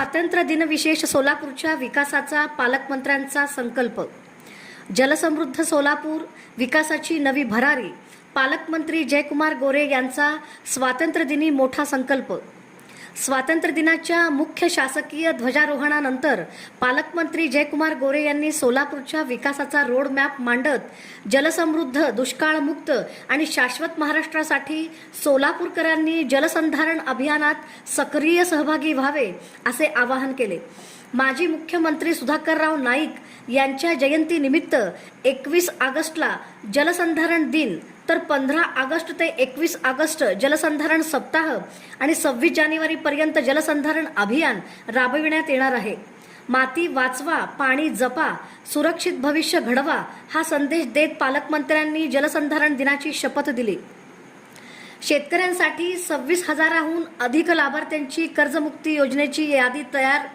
स्वातंत्र्य दिन विशेष सोलापूरच्या विकासाचा पालकमंत्र्यांचा संकल्प। जलसमृद्ध सोलापूर विकासाची नवी भरारी। पालकमंत्री जयकुमार गोरे यांचा स्वातंत्र्य दिनी मोठा संकल्प। स्वातंत्र्य दिनाच्या मुख्य शासकीय ध्वजारोहणानंतर पालकमंत्री जयकुमार गोरे यांनी सोलापूरच्या विकासाचा रोड मॅप मांडत जलसमृद्ध, दुष्काळमुक्त आणि शाश्वत महाराष्ट्रासाठी सोलापूरकरांनी जलसंधारण अभियानात सक्रिय सहभागी व्हावे असे आवाहन केले। माजी मुख्यमंत्री सुधाकरराव नाईक यांच्या जयंतीनिमित्त 21 ऑगस्टला जलसंधारण दिन तर 15 ऑगस्ट ते 21 ऑगस्ट जलसंधारण सप्ताह आणि 26 जानेवारी पर्यंत जलसंधारण अभियान राबविण्यात येणार आहे। माती वाचवा, पाणी जपा, सुरक्षित भविष्य घडवा हा संदेश देत पालकमंत्र्यांनी जलसंधारण दिनाची शपथ दिली। शेतकऱ्यांसाठी 26,000हून अधिक लाभार्थ्यांची कर्जमुक्ती योजनेची यादी तयार,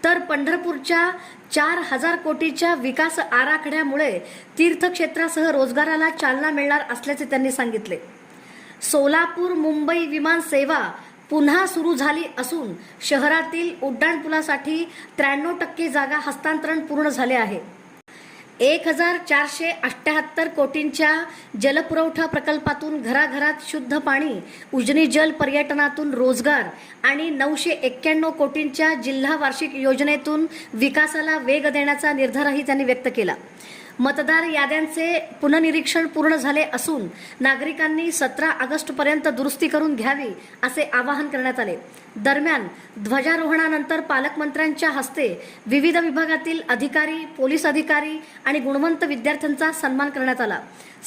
तर पंढरपूरच्या 4,000 कोटीच्या विकास आराखड्यामुळे तीर्थक्षेत्रासह रोजगाराला चालना मिळणार असल्याचे त्यांनी सांगितले। सोलापूर मुंबई विमान सेवा पुन्हा सुरू झाली असून शहरातील उड्डाणपुलासाठी 93% जागा हस्तांतरण पूर्ण झाले आहे। 1,478 कोटींच्या जलपुरवठा प्रकल्पातून घराघरात शुद्ध पाणी, उजनी जल पर्यटनातून रोजगार आणि 991 कोटींच्या जिल्हा वार्षिक योजनेतून विकासाला वेग देण्याचा निर्धारही त्यांनी व्यक्त केला। मतदार याद्यांचे पुनर्निरीक्षण पूर्ण झाले असून नागरिकांनी 17 ऑगस्टपर्यंत दुरुस्ती करून घ्यावी असे आवाहन करण्यात आले। दरम्यान ध्वजारोहणानंतर पालकमंत्र्यांच्या हस्ते विविध विभागातील अधिकारी, पोलीस अधिकारी आणि गुणवंत विद्यार्थ्यांचा सन्मान करण्यात आला।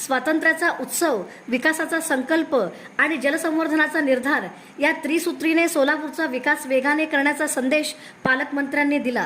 स्वातंत्र्याचा उत्सव, विकासाचा संकल्प आणि जलसंवर्धनाचा निर्धार या त्रिसूत्रीने सोलापूरचा विकास वेगाने करण्याचा संदेश पालकमंत्र्यांनी दिला।